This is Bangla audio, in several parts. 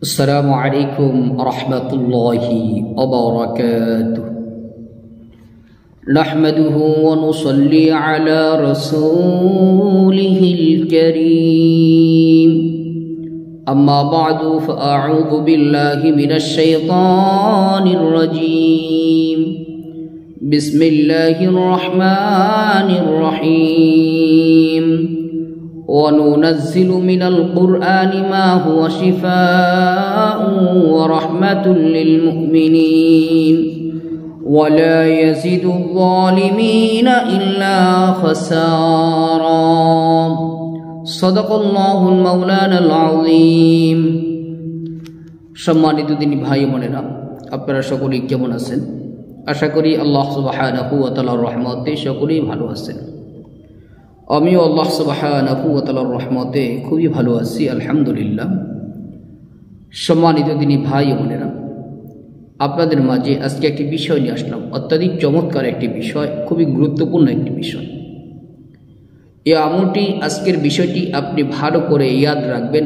السلام عليكم ورحمة الله وبركاته. نحمده ونصلي على رسوله الكريم. أما بعد فأعوذ بالله من الشيطان الرجيم. بسم الله الرحمن الرحيم. وننزل من القرآن ما هو شفاء ورحمة للمؤمنين ولا يزيد الظالمين إلا خسارا. صدق الله المولانا العظيم. সম্মানিত দিনী ভাই বোনেরা, আপনারা সকলেই কেমন আছেন? আশা করি আল্লাহ সুবহানাহু ওয়া তাআলার রহমতে সকলেই ভালো আছেন। আমিও আল্লাহ সুবহানাহু ওয়া তাআলার রহমতে খুবই ভালো আছি, আলহামদুলিল্লাহ। সম্মানিত দিনী ভাই বোনেরা, আপনাদের মাঝে আজকে একটি বিষয় নিয়ে আসলাম। অত্যাধিক চমৎকার একটি বিষয়, খুবই গুরুত্বপূর্ণ একটি বিষয়। এই আমলটি, আজকের বিষয়টি আপনি ভালো করে ইয়াদ রাখবেন,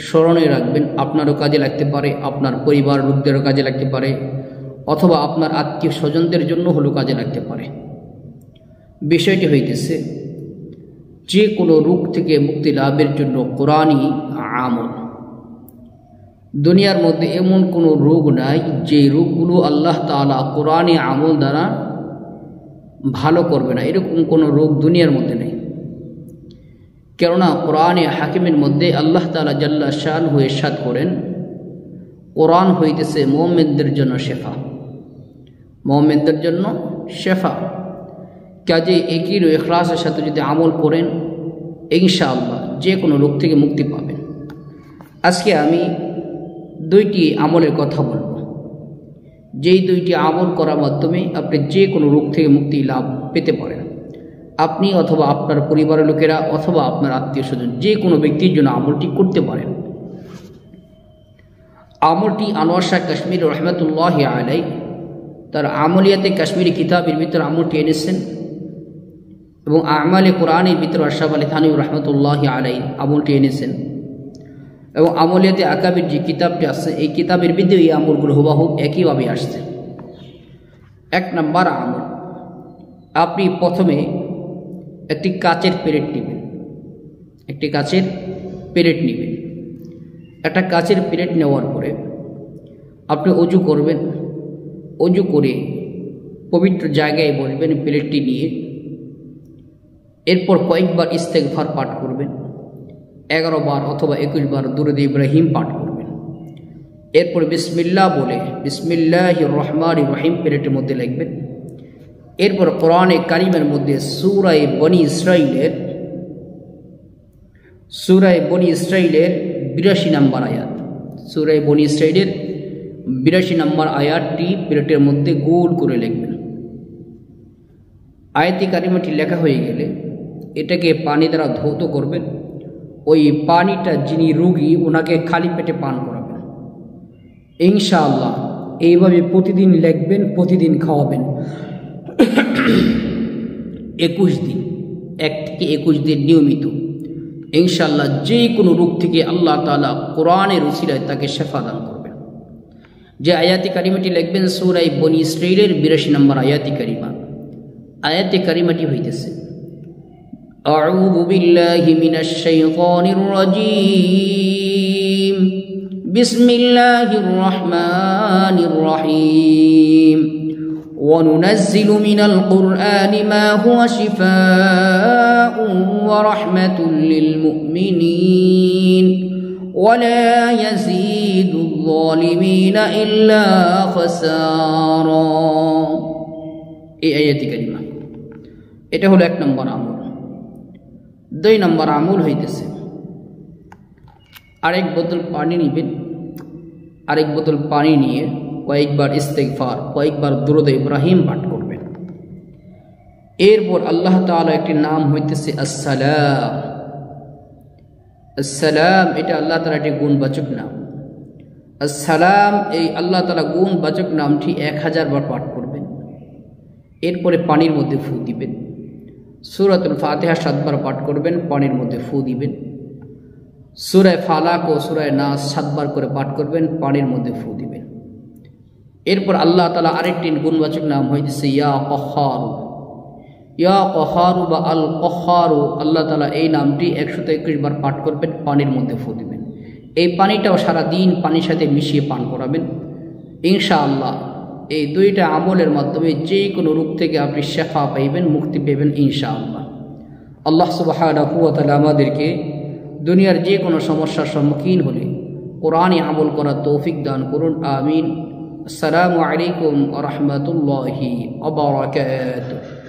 স্মরণে রাখবেন। আপনারও কাজে লাগতে পারে, আপনার পরিবার লোকদেরও কাজে লাগতে পারে, অথবা আপনার আত্মীয় স্বজনদের জন্য হলেও কাজে লাগতে পারে। বিষয়টি হইতেছে, যে কোনো রোগ থেকে মুক্তি লাভের জন্য কোরআনী আমল। দুনিয়ার মধ্যে এমন কোনো রোগ নাই যে রোগগুলো আল্লাহ তাআলা কোরআনী আমল দ্বারা ভালো করবে না, এরকম কোনো রোগ দুনিয়ার মধ্যে নেই। কেননা কোরআনে হাকিমের মধ্যে আল্লাহ তাআলা জাল্লা শানহু ইরশাদ করেন, কোরআন হইতেছে মুমিনদের জন্য শেফা, মুমিনদের জন্য শেফা। কাজে একির ও ইখলাসের সাথে যদি আমল করেন, ইনশাআল্লাহ যে কোনো রোগ থেকে মুক্তি পাবেন। আজকে আমি দুইটি আমলের কথা বলবো, যেই দুইটি আমল করার মাধ্যমে আপনি যে কোনো রোগ থেকে মুক্তি লাভ পেতে পারেন। আপনি অথবা আপনার পরিবারের লোকেরা অথবা আপনার আত্মীয় স্বজন, যে কোনো ব্যক্তির জন্য আমলটি করতে পারেন। আমলটি আনোয়ার শাহ কাশ্মীর রহমতুল্লাহি আলাইহি তার আমলিয়াতে কাশ্মীরি কিতাবের ভিতর আমলটি এনেছেন, এবং আমালে কোরআনের ভিতর আশরাফ আলী থানভী রহমতুল্লাহি আলাইহি আমলটি এনেছেন, এবং আমলিয়াতে আকাবির যে কিতাবটি আছে, এই কিতাবের ভিতরে এই আমলগুলো হুবহু একইভাবে আসছে। এক নম্বর আমল, আপনি প্রথমে একটি কাচের প্লেট নেবেন, একটি কাচের প্লেট নেবেন। একটা কাচের প্লেট নেওয়ার পরে আপনি অজু করবেন। অজু করে পবিত্র জায়গায় বসবেন প্লেটটি নিয়ে। এরপর কয়েকবার ইস্তেগফার পাঠ করবেন, 11 বার অথবা 21 বার দুরূদ ইব্রাহিম পাঠ করবেন। এরপর বিসমিল্লাহ বলে বিসমিল্লাহির রহমানির রহিম প্লেটের মধ্যে লিখবেন। এরপর কোরআনে কারিমের মধ্যে সূরা বনী ইসরাইলের 82 নম্বর আয়াত, সূরা বনী ইসরাইলের 82 নম্বর আয়াতটি প্লেটের মধ্যে গোল করে লিখবেন। আয়াতি কারিমাটি লেখা হয়ে গেলে এটাকে পানি দ্বারা ধৌত করবেন। ওই পানিটা যিনি রোগী, ওনাকে খালি পেটে পান করাবেন। ইনশাআল্লাহ এইভাবে প্রতিদিন লিখবেন, প্রতিদিন খাওয়াবেন। 21 দিন, 1 থেকে 21 দিন নিয়মিত। ইনশাআল্লাহ যে কোনো রোগ থেকে আল্লাহ তাআলা কোরআনের উসিলায় তাকে শেফা দান করবেন। যে আয়াতি কারিমাটি লিখবেন সূরা বনী ইসরাইলের 82 নম্বর আয়াতি কারিমা। আয়াতি কারিমাটি হইতেছে, আউযু বিল্লাহি মিনাশ শাইতানির রাজীম, বিসমিল্লাহির রহমানির রহিম, ওয়ানুনাজ্জিলু মিনাল কুরআনি মা হুয়া শিফাউন ওয়া রাহমাতুল লিল মুমিনিন ওয়ালা ইয়াজিদুল যালিমিনা ইল্লা খাসারা। এই আয়াতি কারিমা, এটা হলো 1 নম্বর আমল। 2 নম্বর আমল হইতেছে, আরেক বোতল পানি নেবেন। আরেক বোতল পানি নিয়ে কয়েকবার ইস্তেগফার, কয়েকবার দুরূদ ইব্রাহিম পাঠ করবেন। এরপর আল্লাহ তাআলা একটি নাম হইতেছে আসসালাম। আসসালাম এটা আল্লাহ তাআলা একটি গুণবাচক নাম। আসসালাম, এই আল্লাহ তাআলা গুণবাচক নামটি 1000 বার পাঠ করবেন। এরপরে পানির মধ্যে ফু দিবেন। সূরাতুল ফাতিহা 7 বার পাঠ করবেন, পানির মধ্যে ফু দিবেন। সূরা ফালাক ও সূরা নাস 7 বার করে পাঠ করবেন, পানির মধ্যে ফু দিবেন। এরপর আল্লাহ তাআলা আরেকটি গুণবাচক নাম হইতেছে ইয়া কহারু। ইয়া কহারু বা আল কহারু, আল্লাহ তাআলা এই নামটি 121 বার পাঠ করবেন, পানির মধ্যে ফু দিবেন। এই পানিটাও সারা দিন পানির সাথে মিশিয়ে পান করাবেন। ইনশাআল্লাহ এই দুইটা আমলের মাধ্যমে যে কোনো রোগ থেকে আপনি শিফা পাইবেন, মুক্তি পাইবেন ইনশাআল্লাহ। আল্লাহ সুবহানাহু ওয়া তাআলা আমাদেরকে দুনিয়ার যে কোনো সমস্যার সম্মুখীন হলে কোরআনে আমল করার তৌফিক দান করুন, আমিন। আসসালামু আলাইকুম ওয়া রাহমাতুল্লাহি ওয়া বারাকাতুহু।